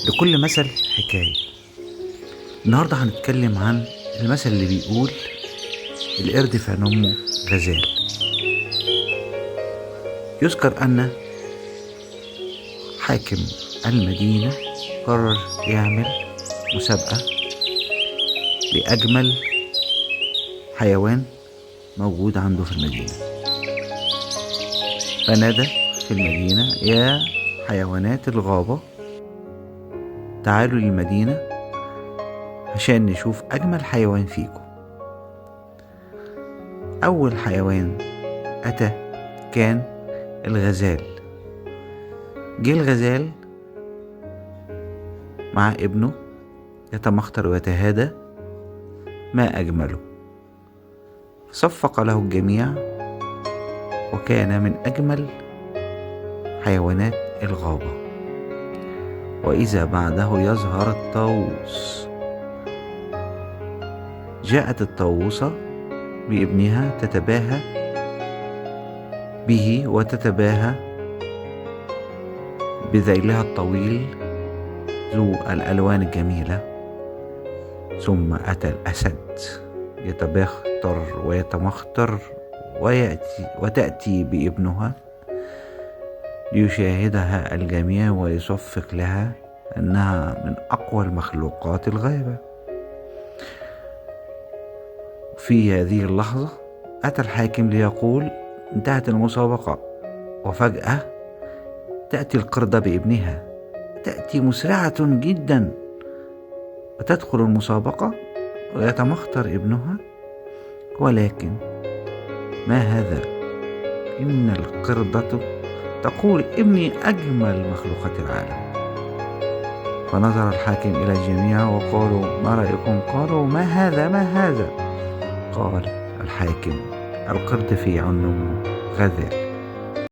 لكل مثل حكاية. النهاردة هنتكلم عن المثل اللي بيقول القرد في عين أمه غزال. يذكر أن حاكم المدينة قرر يعمل مسابقة لأجمل حيوان موجود عنده في المدينة، فنادى في المدينة: يا حيوانات الغابة، تعالوا للمدينة عشان نشوف أجمل حيوان فيكم. أول حيوان أتى كان الغزال. جه الغزال مع ابنه يتمخطر ويتهادى ما أجمله، صفق له الجميع وكان من أجمل حيوانات الغابة. وإذا بعده يظهر الطاووس. جاءت الطاووسة بابنها تتباهى به وتتباهى بذيلها الطويل ذو الألوان الجميلة. ثم أتى الأسد يتبختر ويتمخطر وتأتي بابنها ليشاهدها الجميع ويصفق لها أنها من أقوى المخلوقات الغابة. في هذه اللحظة أتى الحاكم ليقول: انتهت المسابقة. وفجأة تأتي القردة بابنها، تأتي مسرعة جدا وتدخل المسابقة ويتمخطر ابنها. ولكن ما هذا؟ إن القردة تقول: ابني أجمل مخلوقات العالم. فنظر الحاكم إلى الجميع وقالوا: ما رأيكم؟ قالوا: ما هذا ما هذا؟ قال الحاكم: القرد في عين أمه غزال.